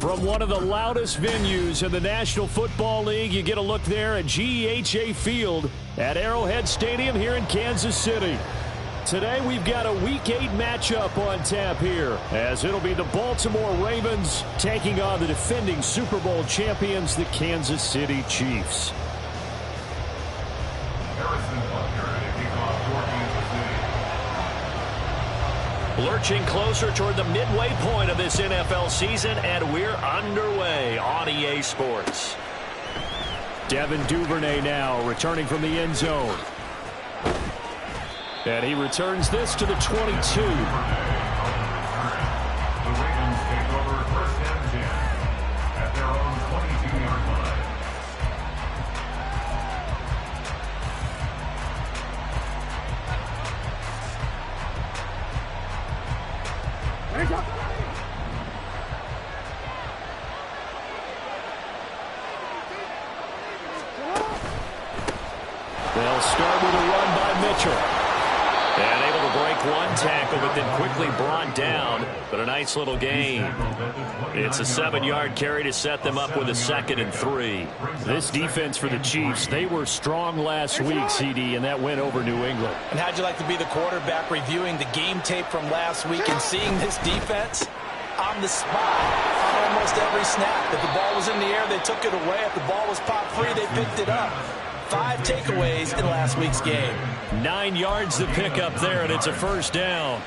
From one of the loudest venues in the National Football League, you get a look there at GEHA Field at Arrowhead Stadium here in Kansas City. Today we've got a Week 8 matchup on tap here, as it'll be the Baltimore Ravens taking on the defending Super Bowl champions, the Kansas City Chiefs. Lurching closer toward the midway point of this NFL season, and we're underway on EA Sports. Devin Duvernay now returning from the end zone. And he returns this to the 22. The Ravens take over first and 10 at their own 22-yard line. They'll start with a run by Mitchell. And able to break one tackle, but then quickly brought down. But a nice little gain. It's a 7-yard carry to set them up with a 2nd and 3. This defense for the Chiefs, they were strong last week, CD, and that went over New England. And how'd you like to be the quarterback reviewing the game tape from last week and seeing this defense on the spot on almost every snap? If the ball was in the air, they took it away. If the ball was popped free, they picked it up. 5 takeaways in last week's game. 9 yards to pick up there, and it's a first down.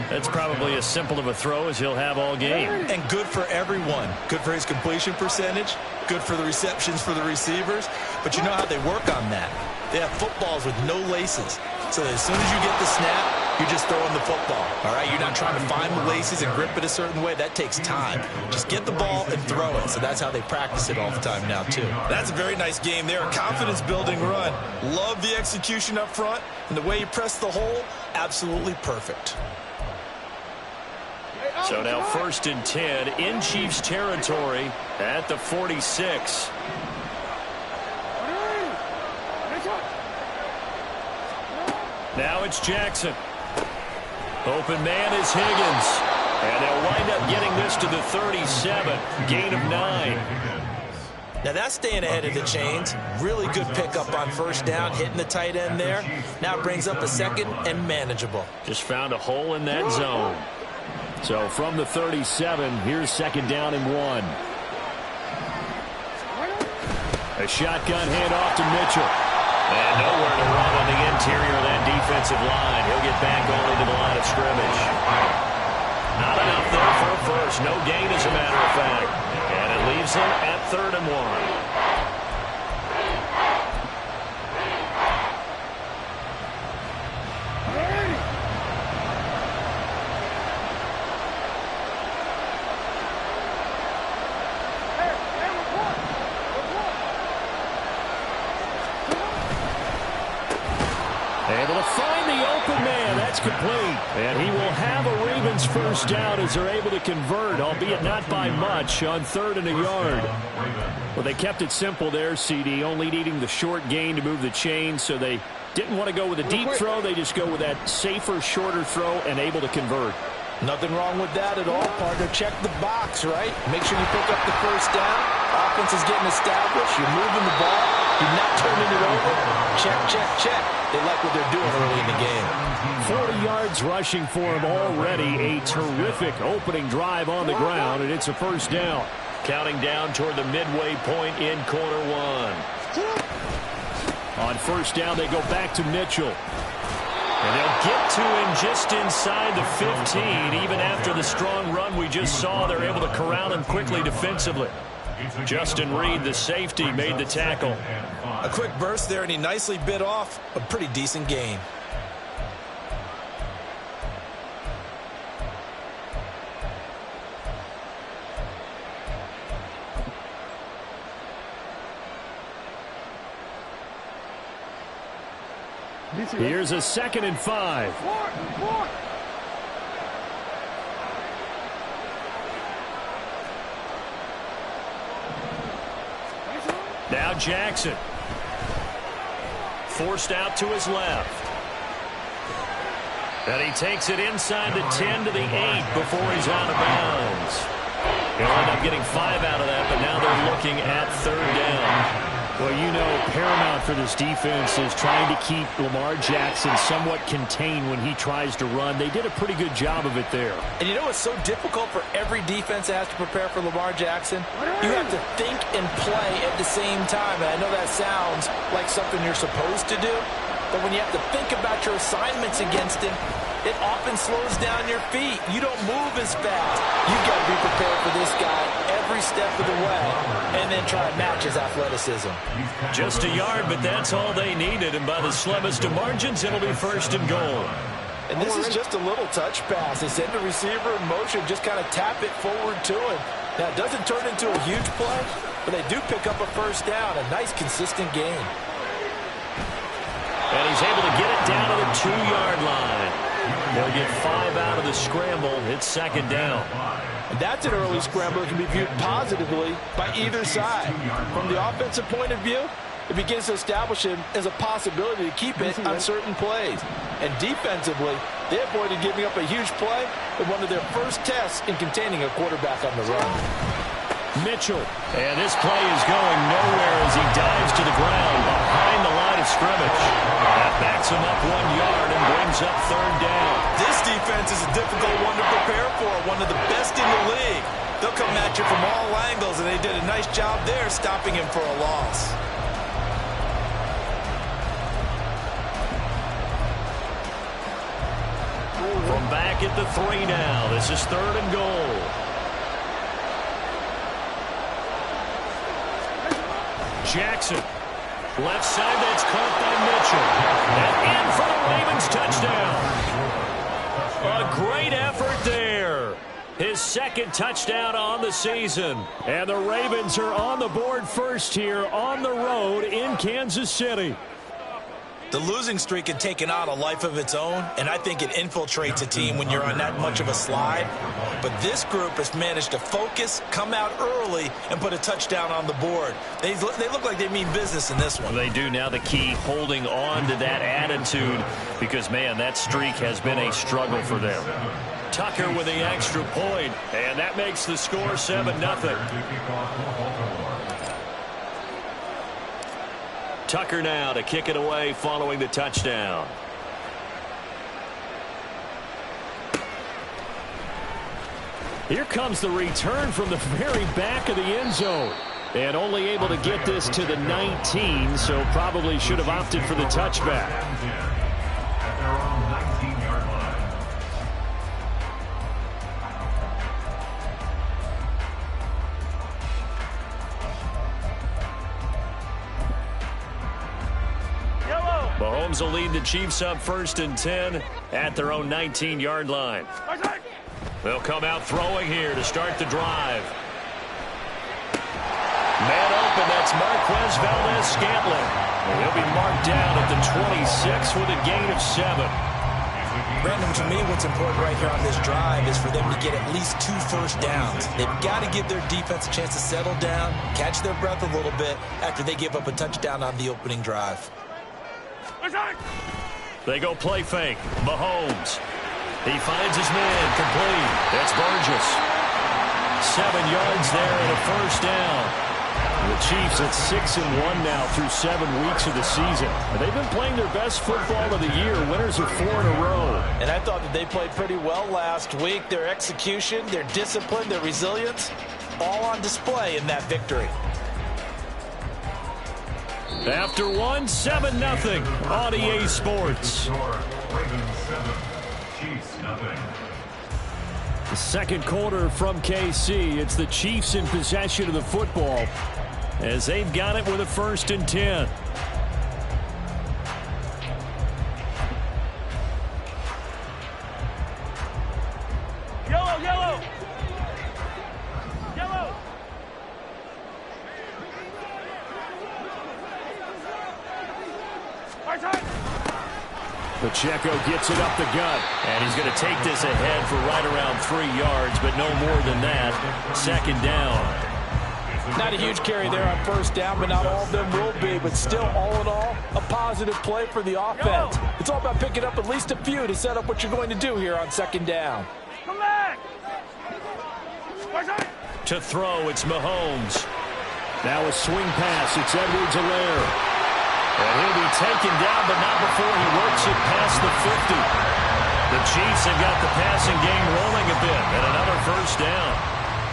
That's probably as simple of a throw as he'll have all game. And good for everyone. Good for his completion percentage. Good for the receptions for the receivers. But you know how they work on that. They have footballs with no laces. So that as soon as you get the snap, you're just throwing the football. All right, you're not trying to find the laces and grip it a certain way. That takes time. Just get the ball and throw it. So that's how they practice it all the time now, too. That's a very nice game there. A confidence-building run. Love the execution up front. And the way he pressed the hole, absolutely perfect. So now 1st and 10 in Chiefs territory at the 46. Now it's Jackson. Open man is Higgins. And they'll wind up getting this to the 37. Gain of 9. Now that's staying ahead of the chains. Really good pickup on first down, hitting the tight end there. Now it brings up a 2nd and manageable. Just found a hole in that zone. So from the 37, here's 2nd down and 1. A shotgun handoff to Mitchell. And nowhere to run on the interior of that defensive line. He'll get back only to the line of scrimmage. Not enough there for a first. No gain, as a matter of fact. And it leaves him at 3rd and 1. Able to find the open man. That's complete. And he will have a Ravens first down as they're able to convert, albeit not by much, on 3rd and a yard. Well, they kept it simple there, CD, only needing the short gain to move the chains, so they didn't want to go with a deep throw. They just go with that safer, shorter throw and able to convert. Nothing wrong with that at all, partner. Check the box, right? Make sure you pick up the first down. Offense is getting established. You're moving the ball. You're not turning it over. Check, check, check. They like what they're doing early in the game. 40 yards rushing for him already. A terrific opening drive on the ground, and it's a first down. Counting down toward the midway point in quarter 1. On first down, they go back to Mitchell. And they'll get to him just inside the 15. Even after the strong run we just saw, they're able to corral him quickly defensively. Justin Reed, the safety, made the tackle. A quick burst there, and he nicely bit off a pretty decent gain. Here's a 2nd and 5. Now Jackson. Forced out to his left. And he takes it inside the 10 to the 8 before he's out of bounds. They'll end up getting 5 out of that, but now they're looking at 3rd down. Well, you know, paramount for this defense is trying to keep Lamar Jackson somewhat contained when he tries to run. They did a pretty good job of it there. And you know what's so difficult for every defense that has to prepare for Lamar Jackson? You have to think and play at the same time. And I know that sounds like something you're supposed to do, but when you have to think about your assignments against him, it often slows down your feet. You don't move as fast. You've got to be prepared for this guy every step of the way and then try to match his athleticism. Just a yard, but that's all they needed. And by the slimmest of margins, it'll be 1st and goal. And this is just a little touch pass. They send the receiver in motion, just kind of tap it forward to him. Now, it doesn't turn into a huge play, but they do pick up a 1st down. A nice, consistent gain. And he's able to get it down to the 2-yard line. They'll get 5 out of the scramble. It's 2nd down. And that's an early scramble that can be viewed positively by either side. From the offensive point of view, it begins to establish him as a possibility to keep it on certain plays. And defensively, they avoided giving up a huge play in one of their first tests in containing a quarterback on the run. Mitchell. And this play is going nowhere as he dives to the ground behind the line of scrimmage. That backs him up 1 yard and brings up 3rd down. This defense is a difficult one to prepare for, one of the best in the league. They'll come at you from all angles, and they did a nice job there stopping him for a loss. From back at the 3 now. This is 3rd and goal. Jackson. Left side, that's caught by Mitchell. And in for the Ravens touchdown. A great effort there. His 2nd touchdown on the season. And the Ravens are on the board first here on the road in Kansas City. The losing streak had taken on a life of its own, and I think it infiltrates a team when you're on that much of a slide. But this group has managed to focus, come out early, and put a touchdown on the board. They look like they mean business in this one. They do. Now the key, holding on to that attitude, because, man, that streak has been a struggle for them. Tucker with the extra point, and that makes the score 7-0. Tucker now to kick it away following the touchdown. Here comes the return from the very back of the end zone. And only able to get this to the 19, so probably should have opted for the touchback. At their own 19-yard line. Mahomes will lead the Chiefs up 1st and 10 at their own 19-yard line. They'll come out throwing here to start the drive. Man open, that's Marquez Valdes-Scantling. He'll be marked down at the 26 with a gain of 7. Brandon, to me, what's important right here on this drive is for them to get at least 2 first downs. They've got to give their defense a chance to settle down, catch their breath a little bit after they give up a touchdown on the opening drive. They go play fake. Mahomes. He finds his man complete. That's Burgess. 7 yards there and a 1st down. The Chiefs at 6-1 now through 7 weeks of the season. They've been playing their best football of the year. Winners of 4 in a row. And I thought that they played pretty well last week. Their execution, their discipline, their resilience, all on display in that victory. After 1, 7-0 on EA Sports. Ravens 7, Chiefs nothing. The 2nd quarter from KC. It's the Chiefs in possession of the football as they've got it with a 1st and 10. Yellow! Pacheco gets it up the gut, and he's going to take this ahead for right around 3 yards, but no more than that. 2nd down. Not a huge carry there on 1st down, but not all of them will be. But still, all in all, a positive play for the offense. It's all about picking up at least a few to set up what you're going to do here on 2nd down. Come back! To throw, it's Mahomes. Now a swing pass. It's Edwards-Helaire. And he'll be taken down, but not before he works it past the 50. The Chiefs have got the passing game rolling a bit, and another first down.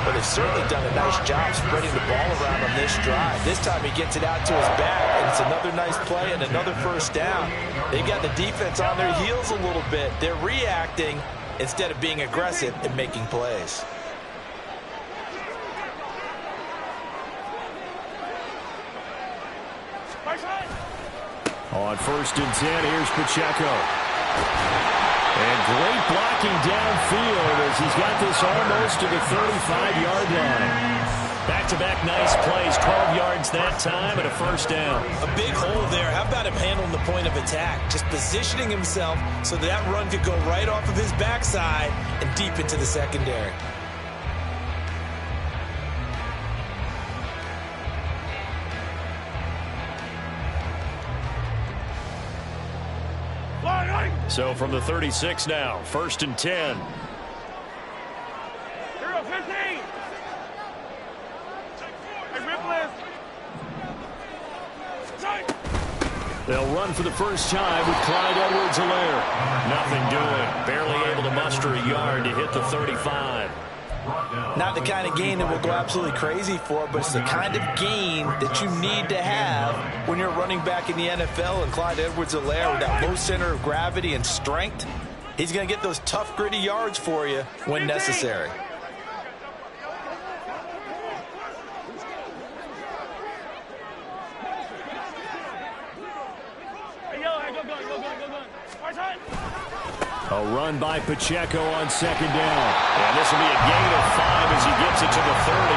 But they've certainly done a nice job spreading the ball around on this drive. This time he gets it out to his back, and it's another nice play and another first down. They've got the defense on their heels a little bit. They're reacting instead of being aggressive and making plays. On 1st and 10, here's Pacheco. And great blocking downfield as he's got this almost to the 35-yard line. Back-to-back nice plays, 12 yards that time, and a first down. A big hole there. How about him handling the point of attack? Just positioning himself so that run could go right off of his backside and deep into the secondary. So from the 36 now, 1st and 10. They'll run for the first time with Clyde Edwards-Helaire. Nothing doing. Barely able to muster a yard to hit the 35. Not the kind of gain that will go absolutely crazy for, but it's the kind of gain that you need to have when you're running back in the NFL. And Clyde Edwards-Helaire, with that low center of gravity and strength, he's going to get those tough, gritty yards for you when necessary. A run by Pacheco on 2nd down. And this will be a gain of 5 as he gets it to the 30.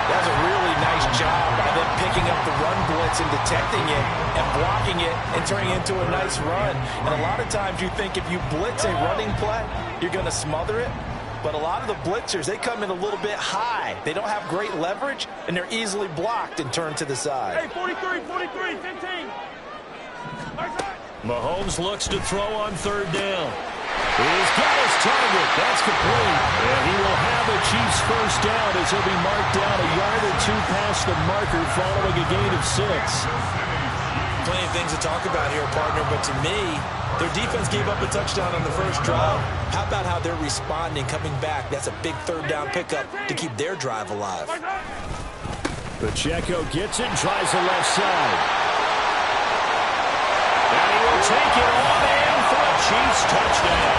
That's a really nice job by them picking up the run blitz and detecting it and blocking it and turning it into a nice run. And a lot of times you think if you blitz a running play, you're going to smother it. But a lot of the blitzers, they come in a little bit high. They don't have great leverage, and they're easily blocked and turned to the side. Hey, 43, 15. Mahomes looks to throw on 3rd down. He's got his target. That's complete. And he will have a Chiefs first down as he'll be marked down a yard or 2 past the marker following a gain of 6. Plenty of things to talk about here, partner, but to me, their defense gave up a touchdown on the first drive. How about how they're responding, coming back? That's a big 3rd down pickup to keep their drive alive. Pacheco gets it and tries the left side. And he will take it on in for a Chiefs touchdown.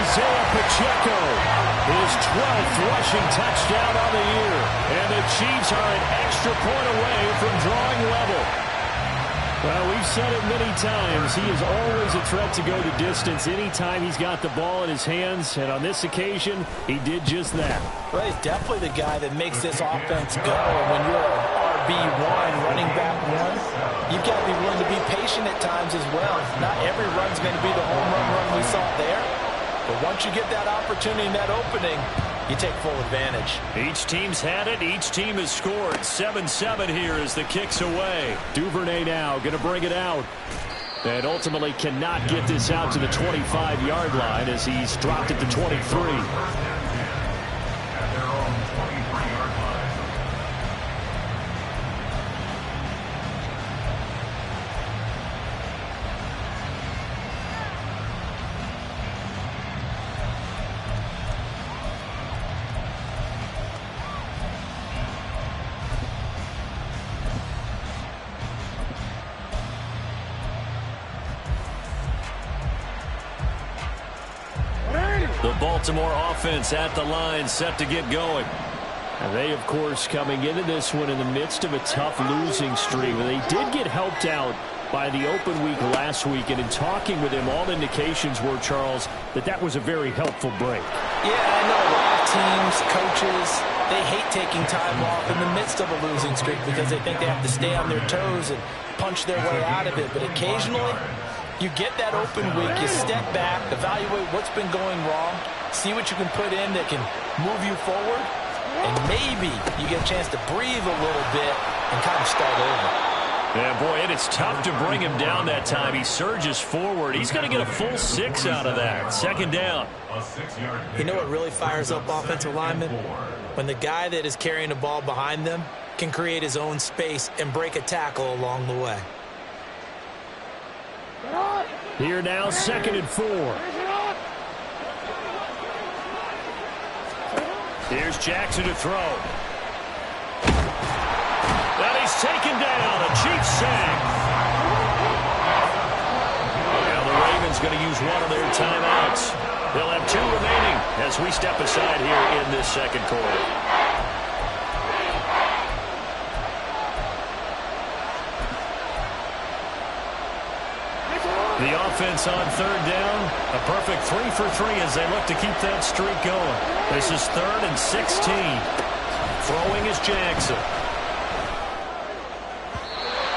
Isaiah Pacheco, his 12th rushing touchdown on the year. And the Chiefs are an extra point away from drawing level. Well, we've said it many times. He is always a threat to go the distance anytime he's got the ball in his hands. And on this occasion, he did just that. Well, he's definitely the guy that makes this offense go. And when you're an RB1, running back 1, you've got to be willing to be patient at times as well. Not every run's going to be the home run we saw there. But once you get that opportunity and that opening, you take full advantage. Each team's had it. Each team has scored. 7-7 here as the kick's away. Duvernay now going to bring it out. And ultimately cannot get this out to the 25-yard line as he's dropped it to 23. The Baltimore offense at the line, set to get going. And they, of course, coming into this one in the midst of a tough losing streak. They did get helped out by the open week last week, and in talking with him, all indications were, Charles, that was a very helpful break. Yeah, I know a lot of teams, coaches, they hate taking time off in the midst of a losing streak because they think they have to stay on their toes and punch their way out of it. But occasionally, you get that open week, you step back, evaluate what's been going wrong, see what you can put in that can move you forward, and maybe you get a chance to breathe a little bit and kind of start over. Yeah, boy, and it's tough to bring him down that time. He surges forward. He's going to get a full 6 out of that. Second down. You know what really fires up offensive linemen? When the guy that is carrying the ball behind them can create his own space and break a tackle along the way. Here now, 2nd and 4. Here's Jackson to throw. And he's taken down. A Chiefs sack. Now the Ravens going to use one of their timeouts. They'll have 2 remaining as we step aside here in this second quarter. The offense on 3rd down, a perfect 3 for 3 as they look to keep that streak going. This is 3rd and 16. Throwing is Jackson.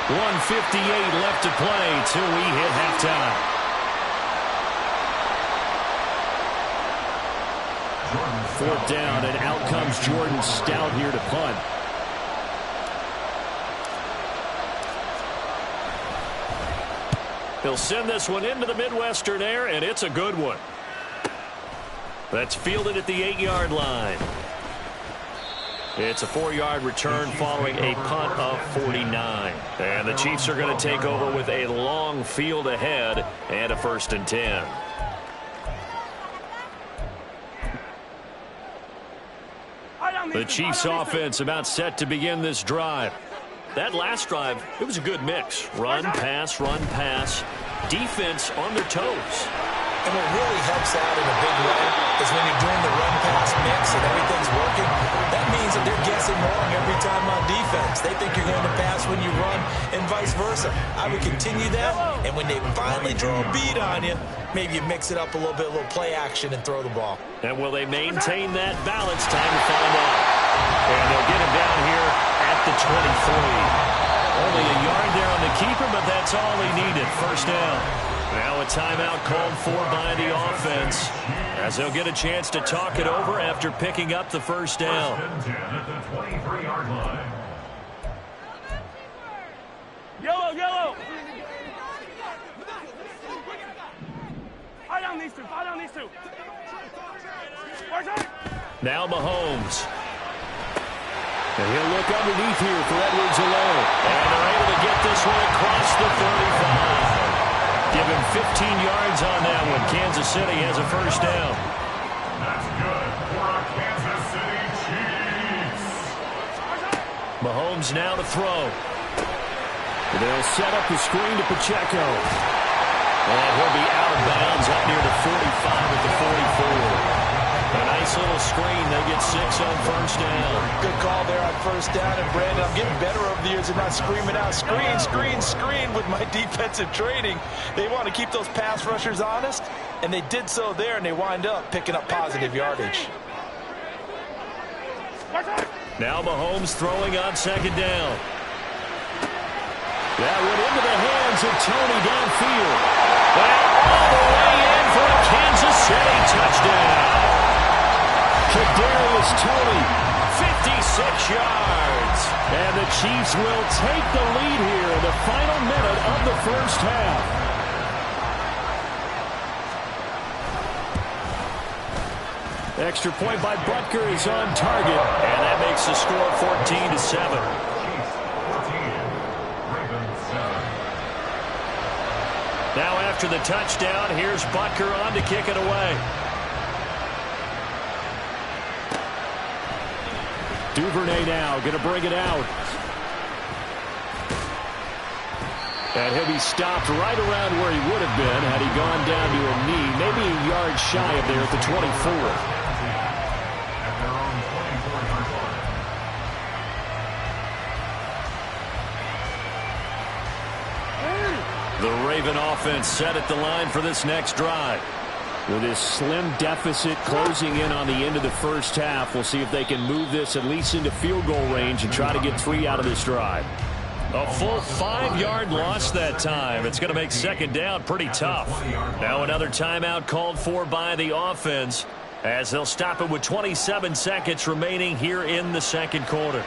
1:58 left to play till we hit halftime. Fourth down, and out comes Jordan Stout here to punt. He'll send this one into the Midwestern air, and it's a good one. That's fielded at the 8-yard line. It's a 4-yard return following a punt of 49. And the Chiefs are going to take over with a long field ahead and a 1st and 10. The Chiefs offense about set to begin this drive. That last drive, it was a good mix. Run, pass, defense on their toes. And what really helps out in a big way is when you're doing the run-pass mix and everything's working, that means that they're guessing wrong every time on defense. They think you're going to pass when you run and vice versa. I would continue that, and when they finally draw a bead on you, maybe you mix it up a little bit, a little play action, and throw the ball. And will they maintain that balance? Time to find out. And they'll get him down here at the 23. Only a yard there on the keeper, but that's all he needed. 1st down. Now a timeout called for by the offense as they'll get a chance to talk it over after picking up the 1st down. 1st and 10 at the 23-yard line. Yellow. Fire down these two. Now Mahomes. And he'll look underneath here for Edwards alone. And they're able to get this one across the 35. Give him 15 yards on that one. Kansas City has a 1st down. That's good for our Kansas City Chiefs. Mahomes now to throw. They'll set up the screen to Pacheco. And he'll be out of bounds up near the 45 at the 44. A nice little screen. They get 6 on 1st down. Good call there on 1st down. And, Brandon, I'm getting better over the years and not screaming out, screen with my defensive training. They want to keep those pass rushers honest, and they did so there, and they wind up picking up positive yardage. Now Mahomes throwing on 2nd down. That went into the hands of Tony downfield. And all the way in for a Kansas City touchdown. Kadarius Toney, 56 yards. And the Chiefs will take the lead here in the final minute of the 1st half. Extra point by Butker is on target. And that makes the score 14-7. Now after the touchdown, here's Butker on to kick it away. Duvernay now going to bring it out. And he'll be stopped right around where he would have been had he gone down to a knee, maybe a yard shy of there at the 24. The Raven offense set at the line for this next drive. With this slim deficit closing in on the end of the 1st half, we'll see if they can move this at least into field goal range and try to get 3 out of this drive. A full 5-yard loss that time. It's going to make 2nd down pretty tough. Now another timeout called for by the offense as they'll stop it with 27 seconds remaining here in the 2nd quarter.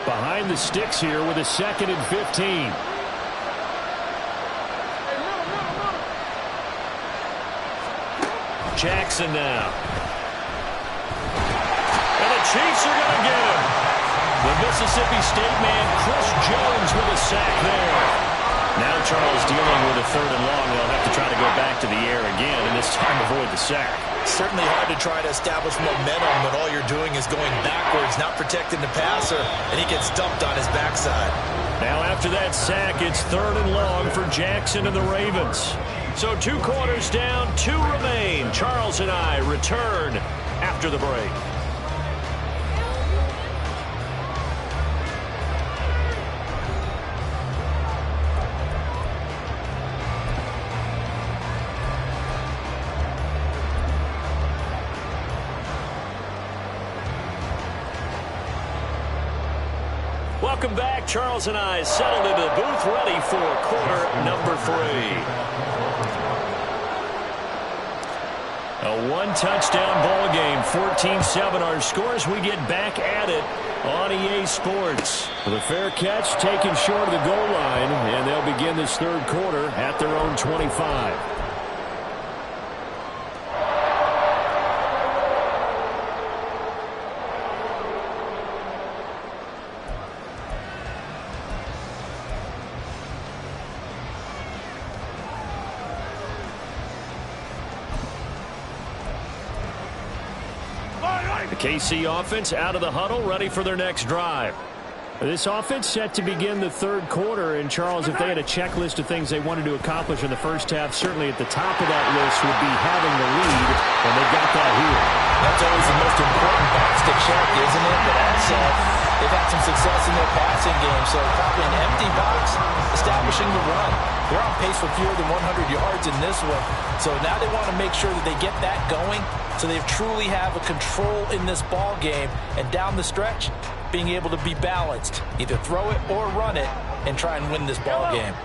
Behind the sticks here with a 2nd and 15. Jackson now. And the Chiefs are going to get him. The Mississippi State man, Chris Jones, with a sack there. Now Charles dealing with a 3rd and long. They'll have to try to go back to the air again, and this time avoid the sack. Certainly hard to try to establish momentum when all you're doing is going backwards, not protecting the passer, and he gets dumped on his backside. Now after that sack, it's 3rd and long for Jackson and the Ravens. So 2 quarters down, 2 remain. Charles and I return after the break. Welcome back. Charles and I settled into the booth, ready for quarter number 3. A 1-touchdown ball game, 14-7 our scores. We get back at it on EA Sports. The fair catch taken short of the goal line, and they'll begin this 3rd quarter at their own 25. KC offense out of the huddle, ready for their next drive. This offense set to begin the 3rd quarter, and Charles, if they had a checklist of things they wanted to accomplish in the first half, certainly at the top of that list would be having the lead, and they got that here. That's always the most important box to check, isn't it? But that said, they've had some success in their passing game, so probably an empty box, establishing the run. They're on pace for fewer than 100 yards in this one, so now they want to make sure that they get that going, so they truly have a control in this ball game, and down the stretch, being able to be balanced, either throw it or run it, and try and win this ball game.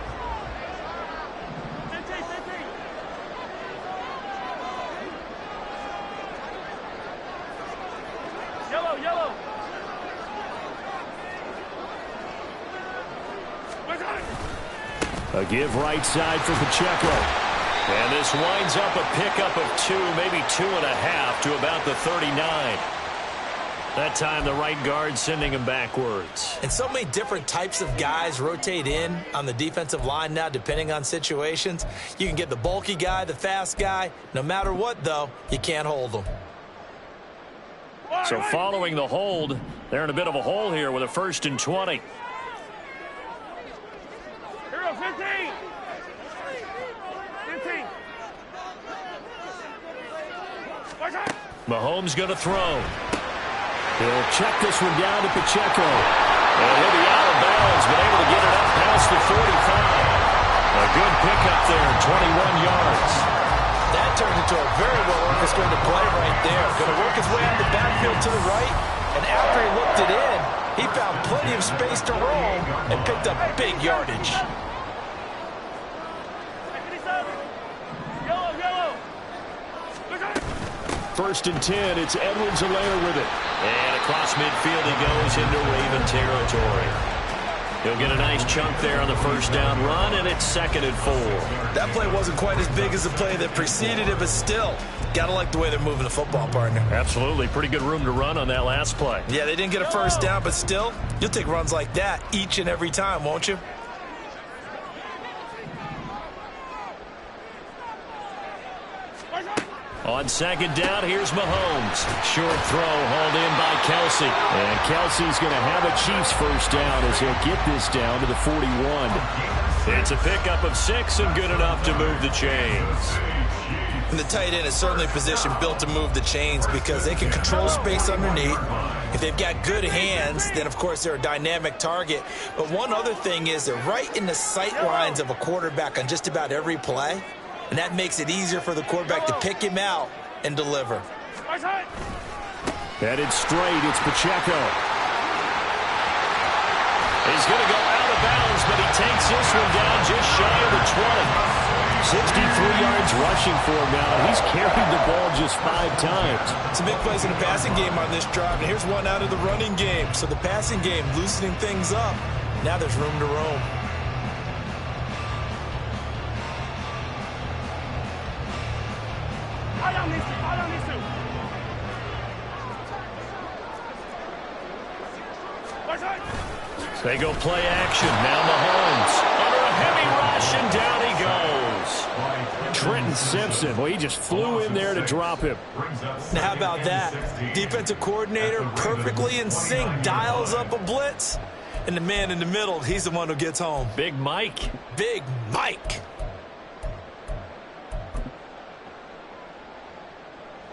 Yellow. A give right side for Pacheco. And this winds up a pickup of 2, maybe 2.5 to about the 39. That time the right guard sending him backwards. And so many different types of guys rotate in on the defensive line now, depending on situations. You can get the bulky guy, the fast guy. No matter what, though, you can't hold them. So following the hold, they're in a bit of a hole here with a 1st and 20. Hero 15. Mahomes going to throw. He'll check this one down to Pacheco. And he'll be out of bounds, but able to get it up past the 45. A good pickup there, 21 yards. That turned into a very well-orchestrated play right there. Going to work his way out the backfield to the right, and after he looked it in, he found plenty of space to roam and picked up big yardage. Yellow. 1st and 10, it's Edwards-Helaire with it. And across midfield he goes into Raven territory. He'll get a nice chunk there on the 1st down run, and it's 2nd and 4. That play wasn't quite as big as the play that preceded it, but still, got to like the way they're moving the football, partner. Absolutely. Pretty good room to run on that last play. Yeah, they didn't get a 1st down, but still, you'll take runs like that each and every time, won't you? On 2nd down, here's Mahomes. Short throw hauled in by Kelsey. And Kelsey's going to have a Chiefs 1st down as he'll get this down to the 41. It's a pickup of 6 and good enough to move the chains. And the tight end is certainly a position built to move the chains because they can control space underneath. If they've got good hands, then of course they're a dynamic target. But one other thing is they're right in the sight lines of a quarterback on just about every play. And that makes it easier for the quarterback to pick him out and deliver. Headed straight, it's Pacheco. He's going to go out of bounds, but he takes this one down just shy of the 20. 63 yards rushing for him now. He's carried the ball just 5 times. Some big plays in the passing game on this drive, and here's one out of the running game. So the passing game loosening things up. Now there's room to roam. They go play action. Now Mahomes under a heavy rush, and down he goes. Trenton Simpson, well, he just flew in there to drop him. Now, how about that? Defensive coordinator perfectly in sync, dials up a blitz, and the man in the middle, he's the one who gets home. Big Mike. Big Mike.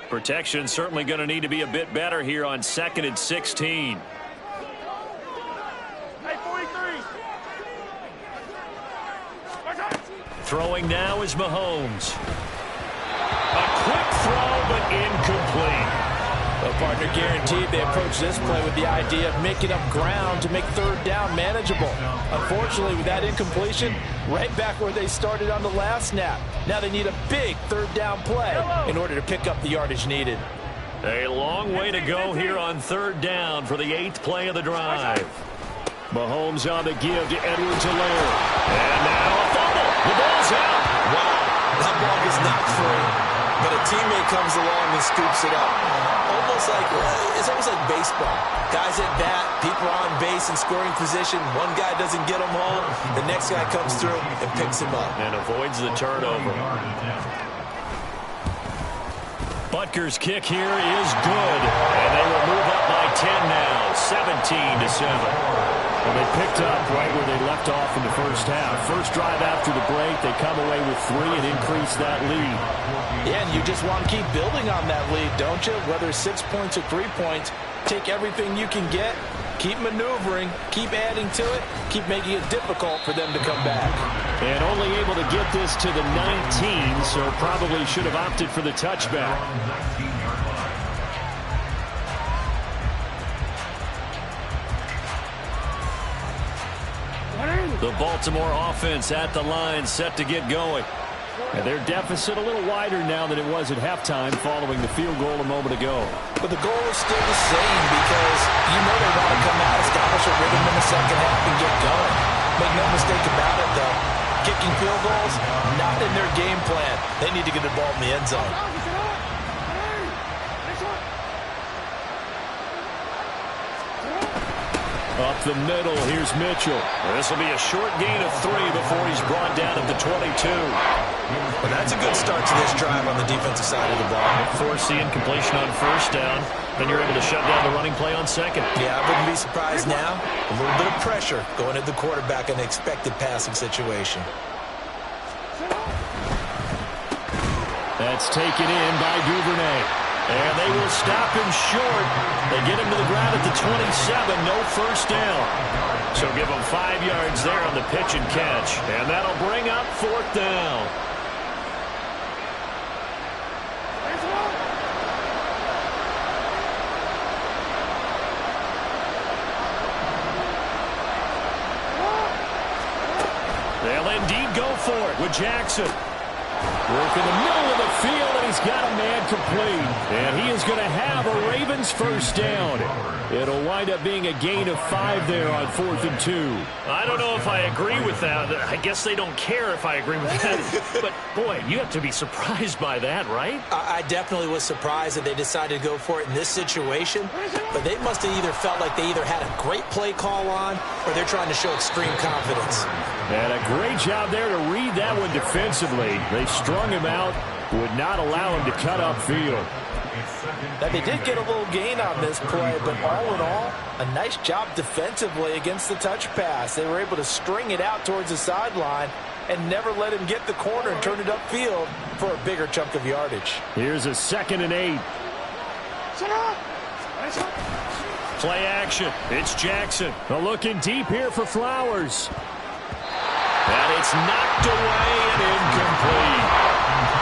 Protection certainly going to need to be a bit better here on 2nd and 16. Throwing now is Mahomes. A quick throw, but incomplete. Well, partner, guaranteed they approach this play with the idea of making up ground to make 3rd down manageable. Unfortunately, with that incompletion, right back where they started on the last snap. Now they need a big 3rd down play in order to pick up the yardage needed. A long way to go here on 3rd down for the 8th play of the drive. Mahomes on the give to Edwards-Helaire. And now a fumble. The ball's out. Wow, that ball is not free. But a teammate comes along and scoops it up. It's almost like baseball. Guys at bat, people are on base in scoring position. One guy doesn't get him home. The next guy comes through and picks him up. And avoids the turnover. Butker's kick here is good. And they will move up by 10 now, 17-7. Well, they picked up right where they left off in the first half. First drive after the break, they come away with 3 and increase that lead. Yeah, and you just want to keep building on that lead, don't you? Whether it's 6 points or 3 points, take everything you can get, keep maneuvering, keep adding to it, keep making it difficult for them to come back. And only able to get this to the 19, so probably should have opted for the touchback. The Baltimore offense at the line, set to get going. And their deficit a little wider now than it was at halftime following the field goal a moment ago. But the goal is still the same because you know they want to come out, establish a rhythm in the second half, and get going. Make no mistake about it, though. Kicking field goals, not in their game plan. They need to get the ball in the end zone. Up the middle, here's Mitchell. This will be a short gain of 3 before he's brought down at the 22. Well, that's a good start to this drive on the defensive side of the ball. Force the incompletion on 1st down. Then you're able to shut down the running play on 2nd. Yeah, I wouldn't be surprised now. A little bit of pressure going at the quarterback in an expected passing situation. That's taken in by Duvernay. And they will stop him short. They get him to the ground at the 27. No 1st down. So give him 5 yards there on the pitch and catch. And that'll bring up 4th down. They'll indeed go for it with Jackson. Work in the middle of the field, and he's got a man complete. And he is going to have a Ravens 1st down. It'll wind up being a gain of 5 there on 4th and 2. I don't know if I agree with that. I guess they don't care if I agree with that. But, boy, you have to be surprised by that, right? I definitely was surprised that they decided to go for it in this situation. But they must have either felt like they either had a great play call on or they're trying to show extreme confidence. And a great job there to read that one defensively. They strung him out, would not allow him to cut upfield. Now, they did get a little gain on this play, but all in all, a nice job defensively against the touch pass. They were able to string it out towards the sideline and never let him get the corner and turn it upfield for a bigger chunk of yardage. Here's a 2nd and 8. Play action. It's Jackson. Looking deep here for Flowers. And it's knocked away and incomplete.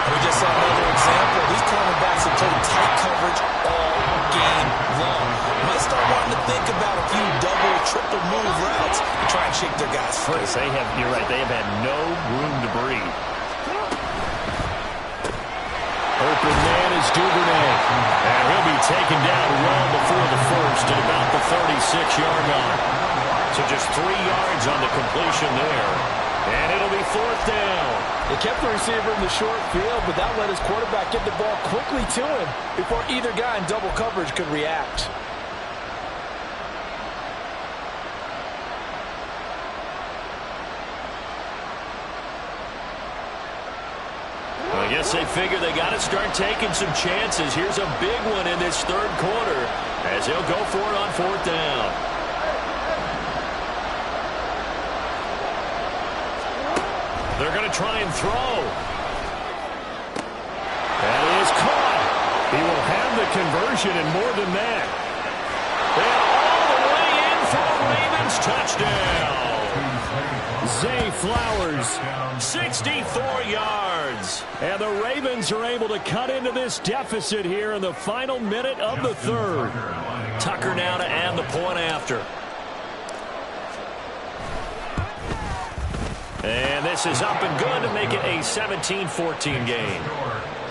We just saw another example. These cornerbacks have played tight coverage all game long. Might start wanting to think about a few double, triple move routes to try and shake their guys free. You're right, they have had no room to breathe. is Duvernay. And he'll be taken down well before the first at about the 36-yard line. So just 3 yards on the completion there. And it'll be 4th down. They kept the receiver in the short field, but that let his quarterback get the ball quickly to him before either guy in double coverage could react. I guess they figure they got to start taking some chances. Here's a big one in this 3rd quarter as he'll go for it on 4th down. They're going to try and throw. That is caught. He will have the conversion and more than that. And all the way in for a Ravens touchdown. Zay Flowers, 64 yards. And the Ravens are able to cut into this deficit here in the final minute of the 3rd. Tucker now to add the point after. And this is up and good to make it a 17-14 game.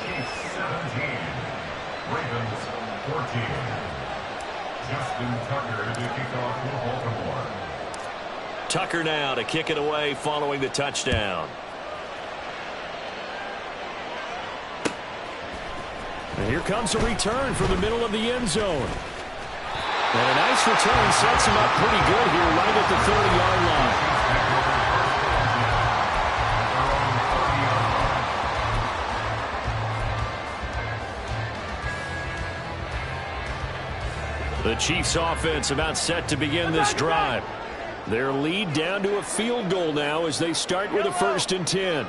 Chiefs 17, Ravens 14. Justin Tucker to kick off for Baltimore. Tucker now to kick it away following the touchdown. And here comes a return from the middle of the end zone. And a nice return sets him up pretty good here right at the 30-yard line. The Chiefs offense about set to begin this drive. Their lead down to a field goal now as they start with a 1st and 10.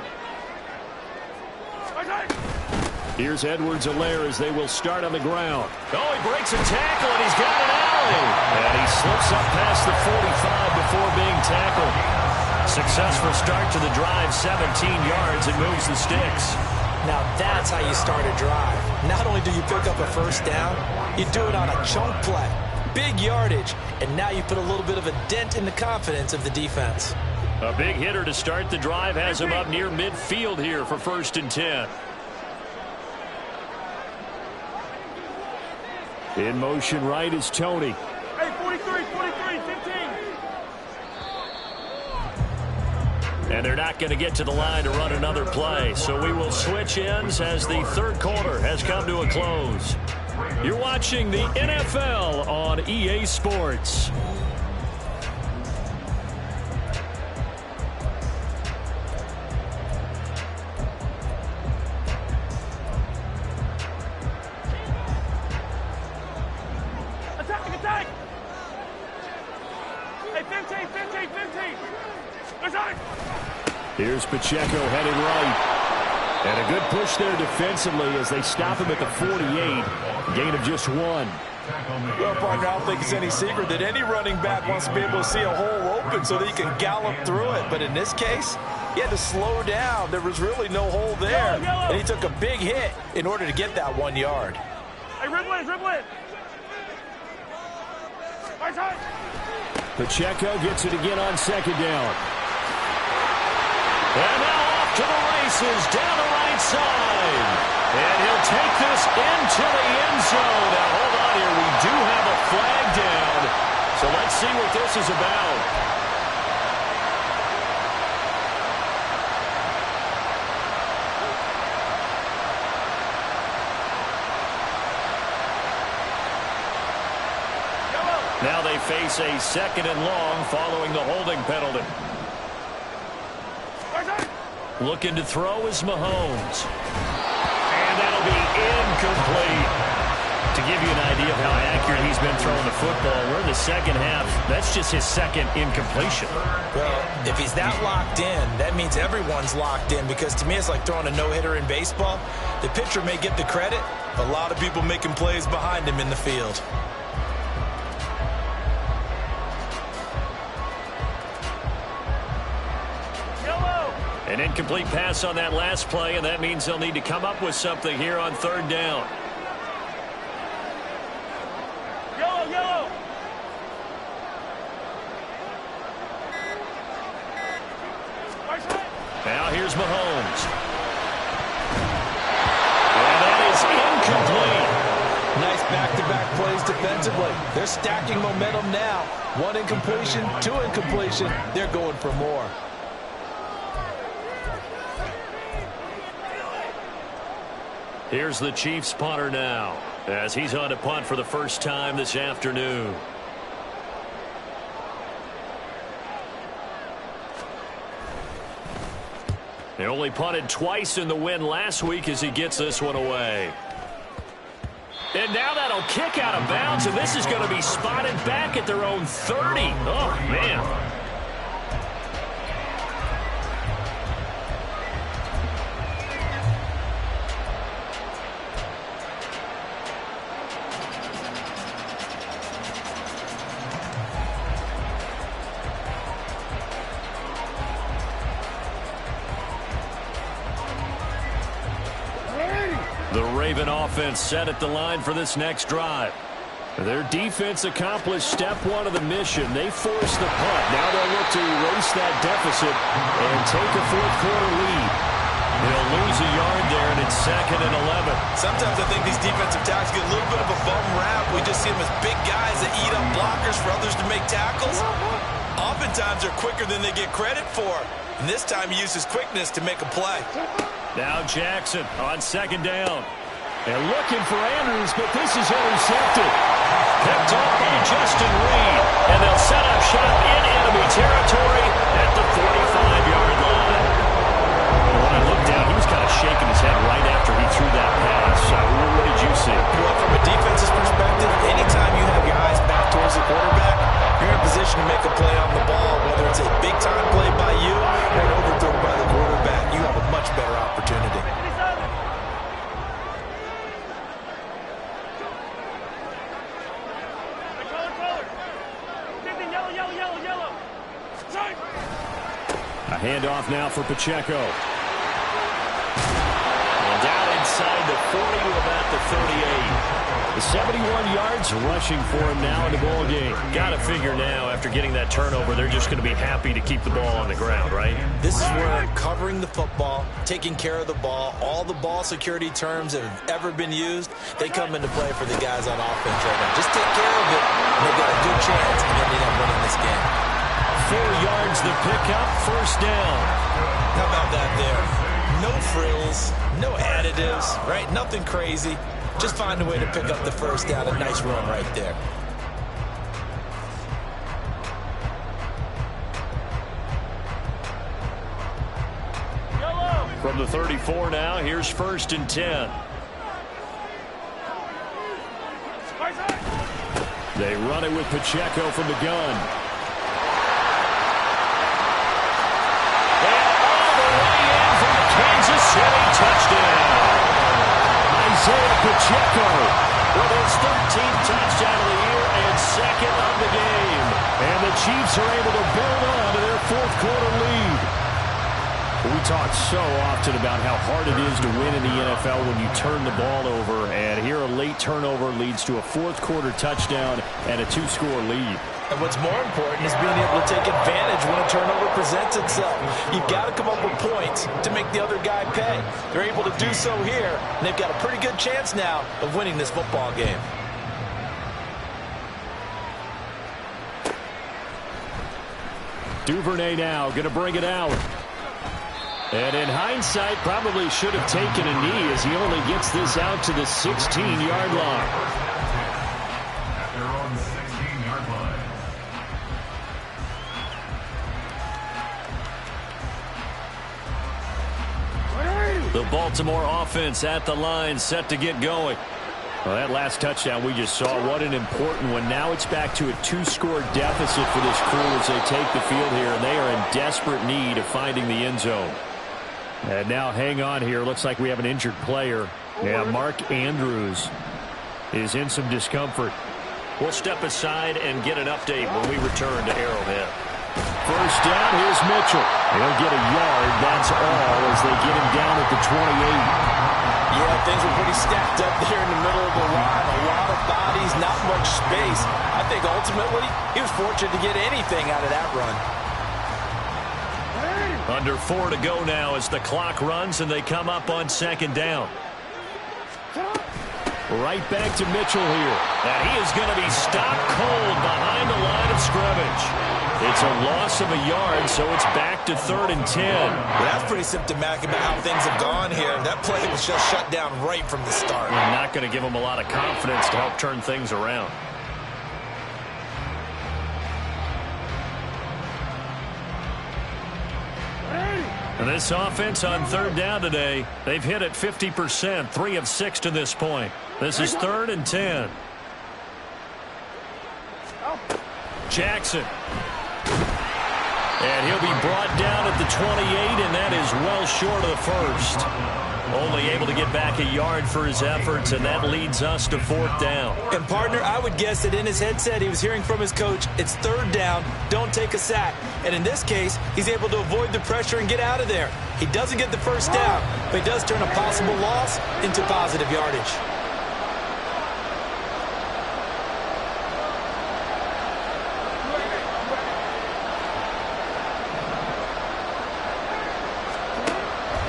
Here's Edwards-Helaire as they will start on the ground. Oh, he breaks a tackle and he's got an alley. And he slips up past the 45 before being tackled. Successful start to the drive, 17 yards, and moves the sticks. Now that's how you start a drive. Not only do you pick up a 1st down, you do it on a chunk play. Big yardage, and now you put a little bit of a dent in the confidence of the defense. A big hitter to start the drive has him up near midfield here for 1st and 10. In motion right is Tony. Hey, 43, 15. And they're not going to get to the line to run another play. So we will switch ends as the 3rd quarter has come to a close. You're watching the NFL on EA Sports. Attack! Hey, 15. Attack! Here's Pacheco heading right. And a good push there defensively as they stop him at the 48. Gain of just 1. Well, partner, I don't think it's any secret that any running back wants to be able to see a hole open so that he can gallop through it. But in this case, he had to slow down. There was really no hole there. And he took a big hit in order to get that 1 yard. Hey, dribble it. Pacheco gets it again on 2nd down. And now off to the races down the right side. And he'll take this into the end zone. Now, hold on here. We do have a flag down. So let's see what this is about. Now they face a 2nd and long following the holding penalty. Looking to throw is Mahomes. And that'll be incomplete. To give you an idea of how accurate he's been throwing the football, we're in the 2nd half. That's just his 2nd incompletion. Well, if he's that locked in, that means everyone's locked in, because to me it's like throwing a no-hitter in baseball. The pitcher may get the credit, a lot of people making plays behind him in the field. An incomplete pass on that last play, and that means they'll need to come up with something here on 3rd down. Yellow. Now here's Mahomes. And that is defensively. They're stacking momentum now. 1 incompletion, 2 incompletion. They're going for more. Here's the Chiefs punter now, as he's on to punt for the first time this afternoon. They only punted twice in the win last week as he gets this one away. And now that'll kick out of bounds, and this is going to be spotted back at their own 30. Oh, man. The Raven offense set at the line for this next drive. Their defense accomplished step 1 of the mission. They forced the punt. Now they'll look to erase that deficit and take a fourth-quarter lead. They'll lose a yard there, and it's 2nd and 11. Sometimes I think these defensive tackles get a little bit of a bum rap. We just see them as big guys that eat up blockers for others to make tackles. Oftentimes they're quicker than they get credit for. And this time he uses quickness to make a play. Now Jackson on 2nd down. And looking for Andrews, but this is intercepted. Picked up by Justin Reed. And they'll set up shop in enemy territory at the 45-yard line. When I looked down, he was kind of shaking his head right after he threw that pass. What did you see? Well, from a defense's perspective, anytime you have your eyes back towards the quarterback, you're in position to make a play on the ball. Whether it's a big-time play by you or an overthrow by the quarterback, you have a much better opportunity. A handoff now for Pacheco. And down inside the 40 to about the 38. The 71 yards rushing for him now in the ball game. Got to figure now, after getting that turnover, they're just going to be happy to keep the ball on the ground, right? This is where covering the football, taking care of the ball, all the ball security terms that have ever been used, they come into play for the guys on offense right now. Just take care of it, and they've got a good chance of ending up winning this game. 4 yards the pickup, 1st down. How about that there? No frills, no additives, right? Nothing crazy. Just find a way to pick up the 1st down. A nice run right there. From the 34 now, here's 1st and 10. They run it with Pacheco from the gun. Kansas City touchdown. Isaiah Pacheco with his 13th touchdown of the year and 2nd of the game. And the Chiefs are able to build on to their 4th-quarter lead. We talk so often about how hard it is to win in the NFL when you turn the ball over. And here a late turnover leads to a 4th-quarter touchdown and a 2-score lead. And what's more important is being able to take advantage when a turnover presents itself. You've got to come up with points to make the other guy pay. They're able to do so here, and they've got a pretty good chance now of winning this football game. Duvernay now going to bring it out. And in hindsight, probably should have taken a knee as he only gets this out to the 16-yard line. At their own 16-yard line. The Baltimore offense at the line, set to get going. Well, that last touchdown we just saw, what an important one. Now it's back to a 2-score deficit for this crew as they take the field here, and they are in desperate need of finding the end zone. And now hang on here. Looks like we have an injured player. Yeah, Mark Andrews is in some discomfort. We'll step aside and get an update when we return to Arrowhead. 1st down, here's Mitchell. He'll get a yard, that's all, as they get him down at the 28. Yeah, things were pretty stacked up there in the middle of the line. A lot of bodies, not much space. I think ultimately he was fortunate to get anything out of that run. Under 4 to go now as the clock runs and they come up on 2nd down. Right back to Mitchell here. And he is going to be stopped cold behind the line of scrimmage. It's a loss of a yard, so it's back to 3rd and 10. Well, that's pretty symptomatic about how things have gone here. That play was just shut down right from the start. We're not going to give them a lot of confidence to help turn things around. And this offense on 3rd down today, they've hit it 50%, 3 of 6 to this point. This is 3rd and 10. Jackson. And he'll be brought down at the 28, and that is well short of the first. Only able to get back a yard for his efforts, and that leads us to 4th down. And, partner, I would guess that in his headset he was hearing from his coach, it's 3rd down, don't take a sack. And in this case, he's able to avoid the pressure and get out of there. He doesn't get the first down, but he does turn a possible loss into positive yardage.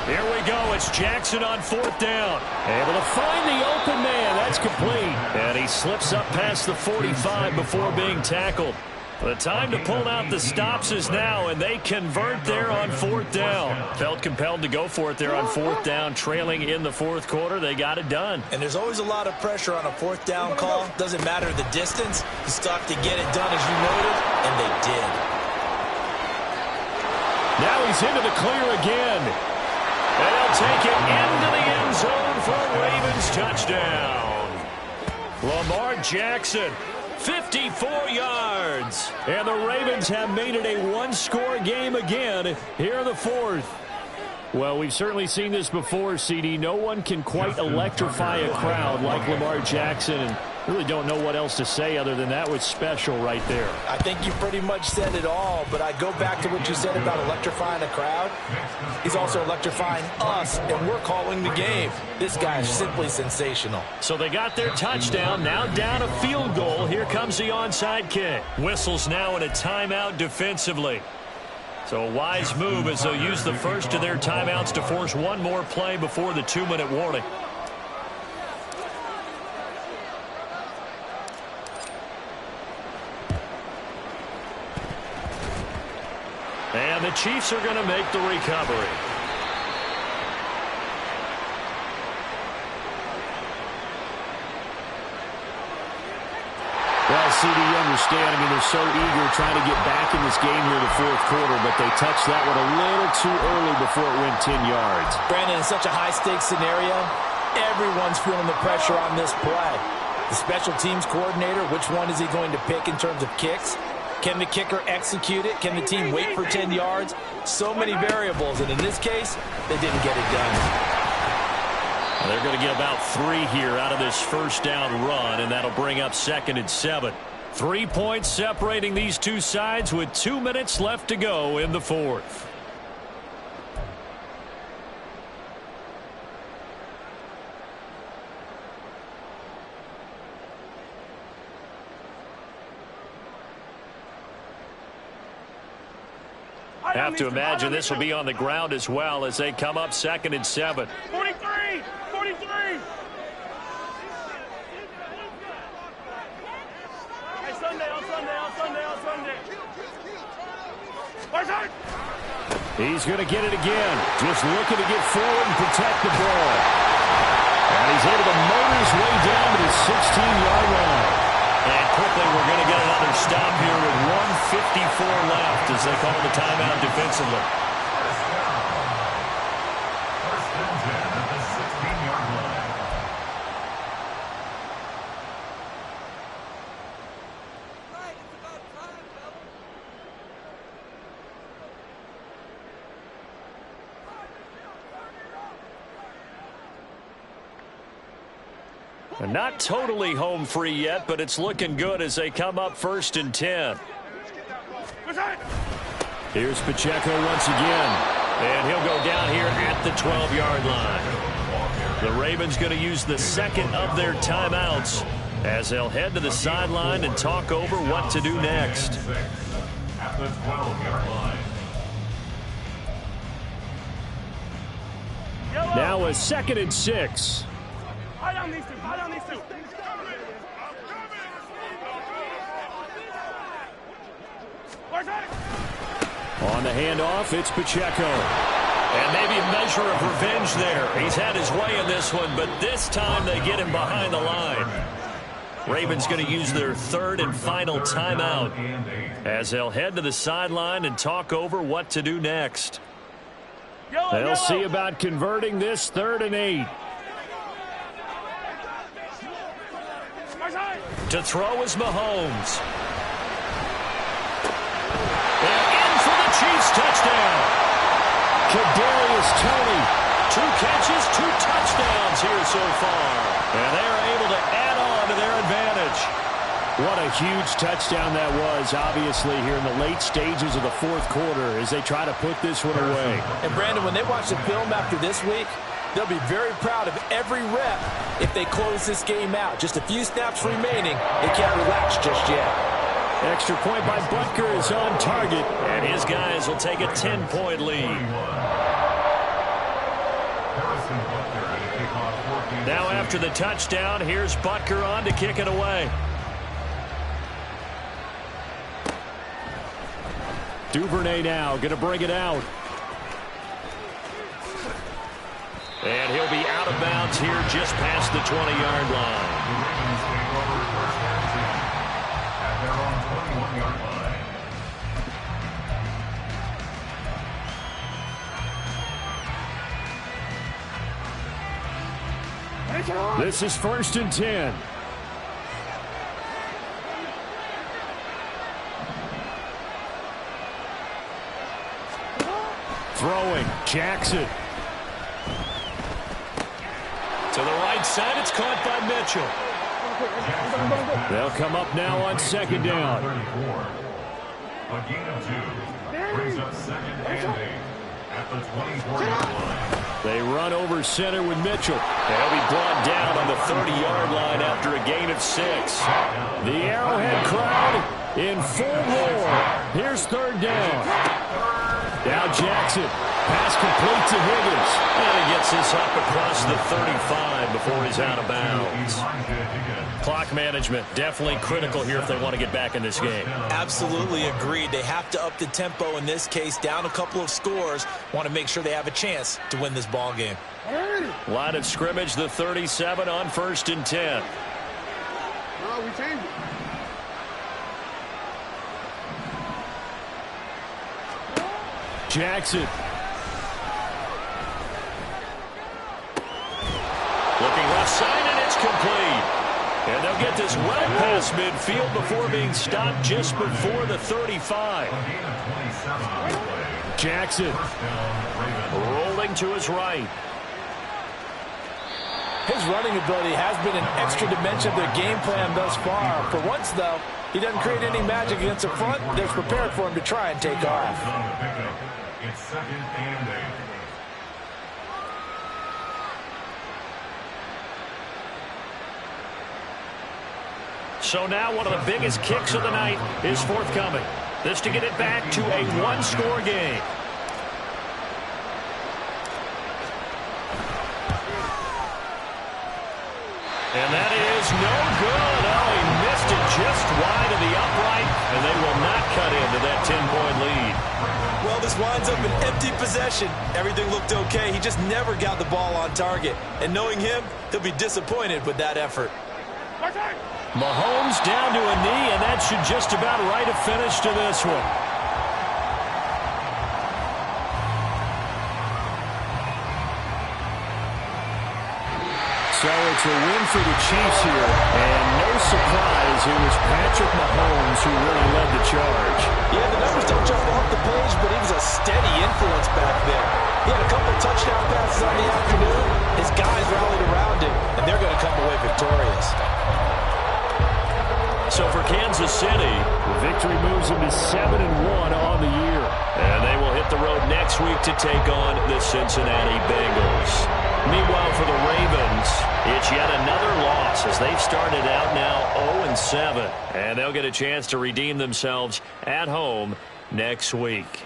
Here we go. It's Jackson on 4th down. Able to find the open man. That's complete. And he slips up past the 45 before being tackled. The time to pull out the stops is now, and they convert there on 4th down. Felt compelled to go for it there on 4th down, trailing in the 4th quarter. They got it done. And there's always a lot of pressure on a 4th down call. Doesn't matter the distance. You still have to get it done as you noted, and they did. Now he's into the clear again. And they'll take it into the end zone for a Ravens touchdown. Lamar Jackson, 54 yards. And the Ravens have made it a one-score game again here in the 4th. Well, we've certainly seen this before, CD. No one can quite electrify a crowd like Lamar Jackson, and really don't know what else to say other than that was special right there. I think you pretty much said it all, but I go back to what you said about electrifying a crowd. He's also electrifying us, and we're calling the game. This guy is simply sensational. So they got their touchdown, now down a field goal. Here comes the onside kick. Whistles now in a timeout defensively. So a wise move as they'll use the first of their timeouts to force one more play before the 2-minute warning. And the Chiefs are going to make the recovery. Well, CD, you understand. I mean, they're so eager trying to get back in this game here in the 4th quarter, but they touched that one a little too early before it went 10 yards. Brandon, in such a high-stakes scenario, everyone's feeling the pressure on this play. The special teams coordinator, which one is he going to pick in terms of kicks? Can the kicker execute it? Can the team wait for 10 yards? So many variables, and in this case, they didn't get it done. They're going to get about 3 here out of this first down run, and that'll bring up 2nd and 7. 3 points separating these two sides with 2 minutes left to go in the 4th. Have to imagine this will be on the ground as well as they come up 2nd and 7. 43! 43! Hey, Sunday, on Sunday, on Sunday, on Sunday. He's going to get it again. Just looking to get forward and protect the ball. And he's able to motor his way down to the 16-yard line. And quickly, we're going to get another stop here with 1:54 left as they call the timeout defensively. First and 10 at the 16-yard line. Not totally home free yet, but it's looking good as they come up 1st and 10. Here's Pacheco once again. And he'll go down here at the 12-yard line. The Ravens going to use the 2nd of their timeouts as they'll head to the sideline and talk over what to do next. At the 12-yard line. Now a 2nd and 6. High down these two. High down these two. On the handoff, it's Pacheco. And maybe a measure of revenge there. He's had his way in this one, but this time they get him behind the line. Ravens going to use their third and final timeout as they'll head to the sideline and talk over what to do next. They'll see about converting this 3rd and 8. To throw is Mahomes. And in for the Chiefs touchdown. Kadarius Toney. 2 catches, 2 touchdowns here so far. And they're able to add on to their advantage. What a huge touchdown that was, obviously, here in the late stages of the 4th quarter as they try to put this one away. And, Brandon, when they watch the film after this week, they'll be very proud of every rep if they close this game out. Just a few snaps remaining. They can't relax just yet. Extra point by Butker is on target, and his guys will take a 10-point lead. Now after the touchdown, here's Butker on to kick it away. Duvernay now going to bring it out. And he'll be out of bounds here just past the 20-yard line. This is 1st and 10. Throwing, Jackson. To the right side, it's caught by Mitchell. They'll come up now on 2nd down. A gain of 2 brings up 2nd and 8 at the 24-yard line. They run over center with Mitchell. They'll be brought down on the 30-yard line after a gain of 6. The Arrowhead crowd in full roar. Here's 3rd down. Now Jackson. Pass complete to Higgins. And he gets this up across the 35 before he's out of bounds. Clock management definitely critical here if they want to get back in this game. Absolutely agreed. They have to up the tempo in this case, down a couple of scores. Want to make sure they have a chance to win this ball game. Line of scrimmage, the 37 on 1st and 10. No, we changed it. Jackson. Looking left side, and it's complete. And they'll get this well past midfield before being stopped just before the 35. Jackson rolling to his right. His running ability has been an extra dimension of their game plan thus far. For once, though, he doesn't create any magic against the front. They're prepared for him to try and take off. It's 2nd and 8. So now one of the biggest kicks of the night is forthcoming. This to get it back to a 1-score game. And that is no good. Oh, he missed it just wide of the upright, and they will not cut into that 10-point lead. Well, this winds up an empty possession. Everything looked okay. He just never got the ball on target. And knowing him, he'll be disappointed with that effort. Mahomes down to a knee, and that should just about write a finish to this one. So it's a win for the Chiefs here, and no surprise, it was Patrick Mahomes who really led the charge. Yeah, the numbers don't jump off the page, but he was a steady influence back there. He had a couple touchdown passes on the afternoon. His guys rallied around him, and they're going to come away victorious. So for Kansas City, the victory moves them to 7-1 on the year. And they will hit the road next week to take on the Cincinnati Bengals. Meanwhile, for the Ravens, it's yet another loss as they've started out now 0-7. And they'll get a chance to redeem themselves at home next week.